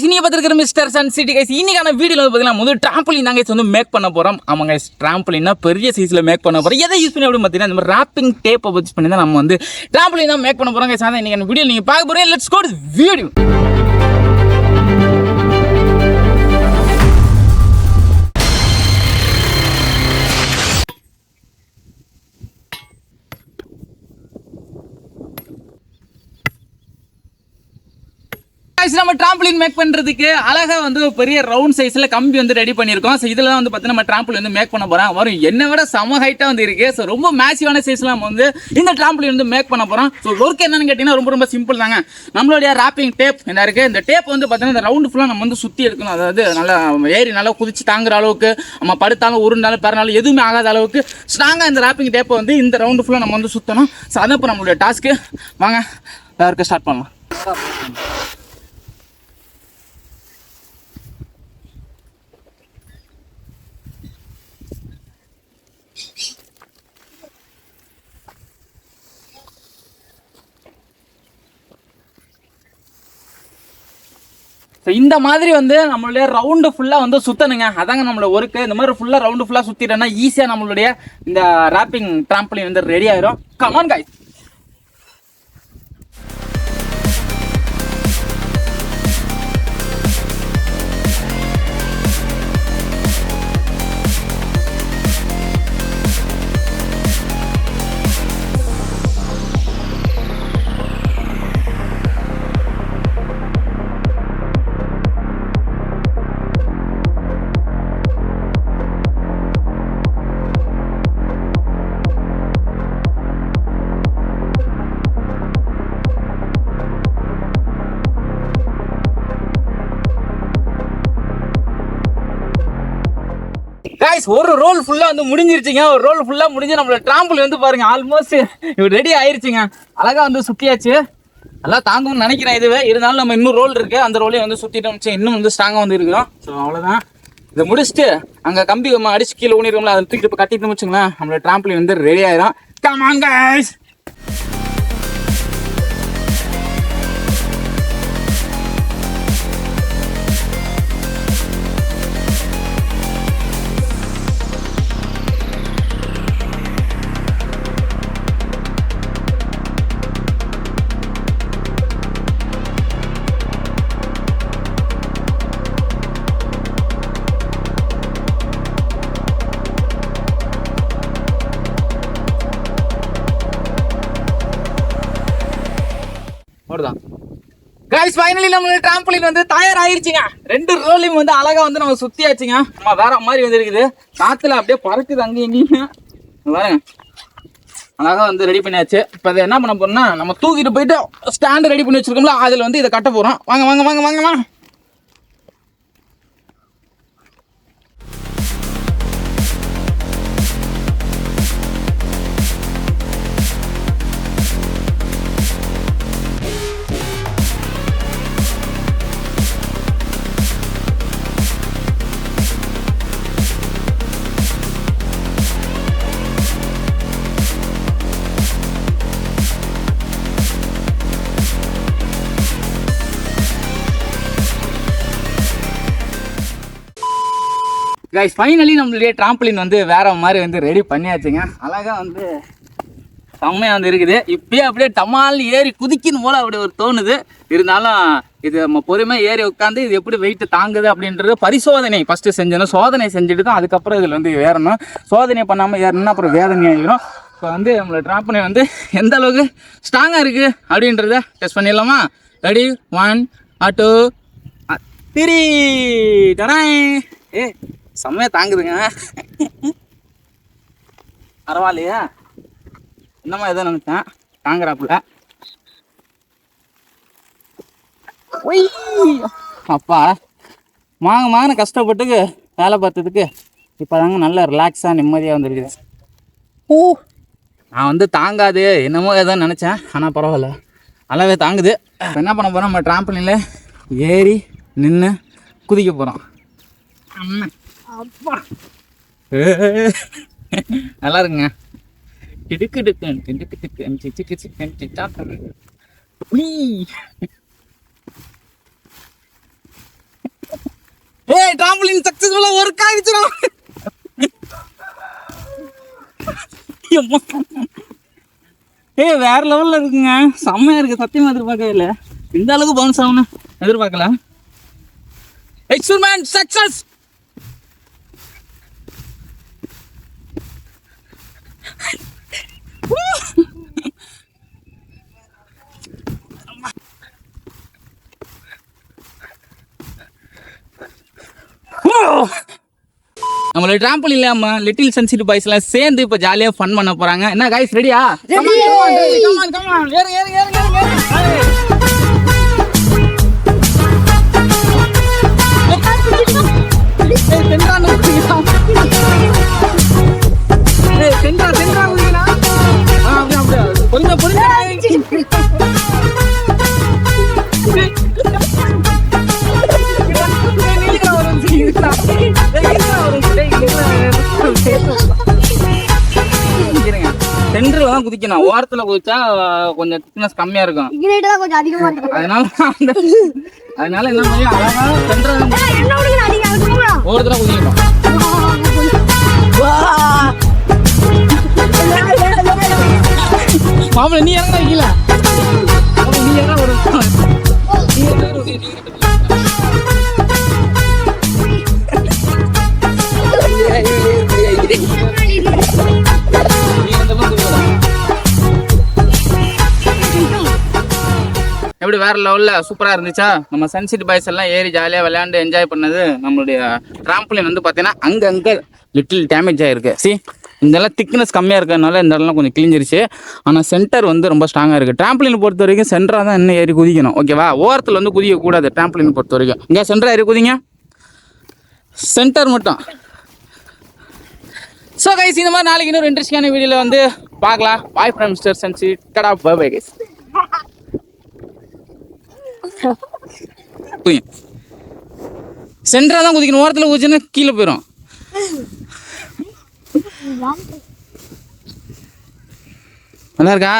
guys, நீங்க பாத்துக்கிற mister Sun city guys. இன்னைக்கான வீடியோல வந்து பாத்தீங்கன்னா முதல் டிராம்பலின் தான் guys வந்து மேக் பண்ண போறோம். ஆமா guys, டிராம்பலின்னா பெரிய சைஸ்ல மேக் பண்ண போறோம். எதை யூஸ் பண்ணி அப்படி பாத்தீங்கன்னா இந்த ராப்பிங் டேப்பை யூஸ் பண்ணி தான் நம்ம வந்து டிராம்பலின் தான் மேக் பண்ண போறோம் guys. அதான் இன்னைக்கான வீடியோ நீங்க பார்க்க போறீங்க. Let's go to video. நம்ம டிராம்பலின் மேக் பண்றதுக்கு அழகா வந்து பெரிய ரவுண்ட் சைஸ்ல கம்பி வந்து ரெடி பண்ணிருக்கோம். ஸோ இதுல தான் வந்து பார்த்தீங்கன்னா நம்ம டிராம்பலின் வந்து மேக் பண்ண போறோம். வரும் என்ன விட சம ஹைட்டா வந்து இருக்கு. ஸோ ரொம்ப மேசிவான சைஸ்ல நம்ம வந்து இந்த டிராம்பலின் வந்து மேக் பண்ண போறோம். ஸோ ஒர்க் என்னன்னு கேட்டீங்கன்னா ரொம்ப சிம்பிள் தாங்க. நம்மளுடைய ராப்பிங் டேப் என்ன இருக்கு, இந்த டேப் வந்து பார்த்தீங்கன்னா இந்த ரவுண்ட் ஃபுல்லா நம்ம வந்து சுத்தி எடுக்கணும். அதாவது நல்லா ஏறி நல்லா குதிச்சு தாங்குற அளவுக்கு, நம்ம படுத்தாலும் உருண்டாலும் பெறனாலும் எதுவுமே ஆகாத அளவுக்கு ஸ்ட்ராங்கா இந்த ராப்பிங் டேப்பை வந்து இந்த ரவுண்ட் ஃபுல்லா நம்ம வந்து சுத்தணும். ஸோ அதான் இப்போ நம்மளுடைய டாஸ்க்கு. வாங்க யாருக்கு ஸ்டார்ட் பண்ணலாம். ஸோ இந்த மாதிரி வந்து நம்மளுடைய ரவுண்டு ஃபுல்லாக வந்து சுற்றணுங்க. அதாங்க நம்மளோட ஒர்க்கு. இந்த மாதிரி ஃபுல்லாக ரவுண்டு ஃபுல்லாக சுற்றிட்டோன்னா ஈஸியாக நம்மளுடைய இந்த ராப்பிங் டிராம்பலின் வந்து ரெடி ஆயிரும். Come on guys. गाइस, ஒரு ரோல் ஃபுல்லா வந்து முடிஞ்சிருச்சுங்க. ஒரு ரோல் ஃபுல்லா முடிஞ்சு நம்மளோட டிராம்பலின் வந்து பாருங்க ஆல்மோஸ்ட் ரெடி ஆயிருச்சுங்க. அழகா வந்து சுத்தியாச்சு. நல்லா தாங்கும்னு நினைக்கிறேன். இதுவே இருந்தாலும் நம்ம இன்னும் ரோல் இருக்கு. அந்த ரோலையும் வந்து சுத்திட்டோம், இன்னும் வந்து ஸ்ட்ராங்கா வந்து இருக்கிறோம். ஸோ அவ்வளவுதான். இதை முடிச்சுட்டு அங்க கம்பி அடிச்சு கீழே ஊனிருக்கோம்ல, அதை தூக்கிட்டு இப்போ கட்டிட்டு வச்சுங்களேன், நம்மளோட டிராம்பலின் வந்து ரெடி ஆயிரும். Come on guys. Guys, finally நம்ம டிராம்பலின் வந்து தயார் ஆயிருச்சுங்க. ரெண்டு ரோலையும் வந்து அழகா வந்து நம்ம சுத்தியாச்சுங்க. நம்ம வேற மாதிரி வந்து இருக்குது. காத்துல அப்படியே பறக்குது அங்கேயும் இங்கேயும். பாருங்க, அழகா வந்து ரெடி பண்ணியாச்சு. இப்போ அதை என்ன பண்ண போறோம்னா, நம்ம தூக்கிட்டு போயிட்டு ஸ்டாண்ட் ரெடி பண்ணி வச்சிருக்கோம்ல, அதுல வந்து இதை கட்ட போறோம். வாங்க வாங்க வாங்க வாங்க வாங்க. गाइस, फाइनली நம்மளுடைய டிராம்பலின் வந்து வேற மாதிரி வந்து ரெடி பண்ணியாச்சுங்க. அழகா வந்து செம்மையா வந்து இருக்குது. இப்பயே அப்படியே டமால் ஏறி குதிக்கின்னு போல அப்படி ஒரு தோணுது. இருந்தாலும் இது நம்ம பொறுமையாக ஏறி உட்காந்து இது எப்படி வெயிட் தாங்குது அப்படின்றது பரிசோதனை ஃபஸ்ட்டு செஞ்சணும். சோதனை செஞ்சுட்டு தான் அதுக்கப்புறம் இதில் வந்து ஏறணும். சோதனை பண்ணாமல் ஏறணும்னா அப்புறம் வேதனை ஆகிடும். இப்போ வந்து நம்மளோட டிராம்பலின் வந்து எந்த அளவுக்கு ஸ்ட்ராங்காக இருக்குது அப்படின்றத டெஸ்ட் பண்ணிடலாமா? ரெடி, 1 2 3 டடாய். செம்மையா தாங்குதுங்க. பரவாயில்லையா? என்னமா எதோ நினைச்சேன் தாங்குறாப்புல. அப்பா மாங்க கஷ்டப்பட்டுக்கு வேலை பார்த்ததுக்கு இப்போதாங்க நல்லா ரிலாக்ஸாக நிம்மதியாக வந்துருக்குது. நான் வந்து தாங்காது என்னமோ ஏதோ நினச்சேன், ஆனால் பரவாயில்ல நல்லாவே தாங்குது. இப்போ என்ன பண்ண போகிறோம், நம்ம டிராம்பலினில் ஏறி நின்று குதிக்க போகிறோம். அப்பா நல்லா இருக்குங்க. ஒர்க் ஆயிடுச்சுடா. வேற லெவல்ல இருக்குங்க, செம்மையா இருக்கு. சத்தியமா எதிர்பார்க்கவே இல்லை இந்த அளவுக்கு பவுன்ஸ் ஆகும்னு எதிர்பார்க்கல. Experiment success. நம்மளோட டிராம்பிள் இல்லாம லிட்டில் சென்சிட்டிவ் பாய்ஸ் எல்லாம் சேர்ந்து இப்ப ஜாலியா ஃபன் பண்ண போறாங்க. என்ன गाइस ரெடியா? கமான் ஏறு ஏறு ஏறு ஏறு. சென்டர்ல தான் குதிக்கணும், ஓரத்துல குதிச்சா கொஞ்சம் திக்னஸ் கம்மியா இருக்கும், அதனால என்ன பண்ணி அழகா சென்டர் ஓரத்துல குதிக்கணும். மாப்பிள்ள நீ இறங்க வைக்கல, நீ இறங்க ஒரு எப்படி வேற லெவல்ல சூப்பரா இருந்துச்சா? நம்ம சன்சிட்டி பாய்ஸ் எல்லாம் ஏறி ஜாலியா விளையாண்டு என்ஜாய் பண்ணது. நம்மளுடைய டிராம்பலின் வந்து பாத்தீங்கன்னா அங்க லிட்டில் டேமேஜ் ஆயிருக்கு. சி இதெல்லாம் திக்னஸ் கம்மியா இருக்கிறதுனால இந்த இடம்லாம் கொஞ்சம் கிழிஞ்சிருச்சு. ஆனா சென்டர் வந்து ரொம்ப ஸ்ட்ராங்கா இருக்கு. டிராம்பலின் பொறுத்த வரைக்கும் சென்டரா தான் இன்னும் ஏறி குதிக்கணும், ஓகேவா? ஓரத்துல வந்து குதிக்க கூடாது டிராம்பலின் பொறுத்த வரைக்கும். இங்க சென்டரா ஏறி குதிங்க, சென்டர் மட்டும். ஸோ கைஸ் இந்த மாதிரி நாளைக்கு இன்னொரு இன்ட்ரெஸ்டிங்கான வீடியோவில் வந்து பார்க்கலாம். பாய் ஃப்ரம் மிஸ்டர் சென்சி. Tata bye bye guys. சென்டரா தான் குதிக்கணும், ஓரத்தில் குதிச்சுன்னா கீழே போயிடும். நல்லா இருக்கா?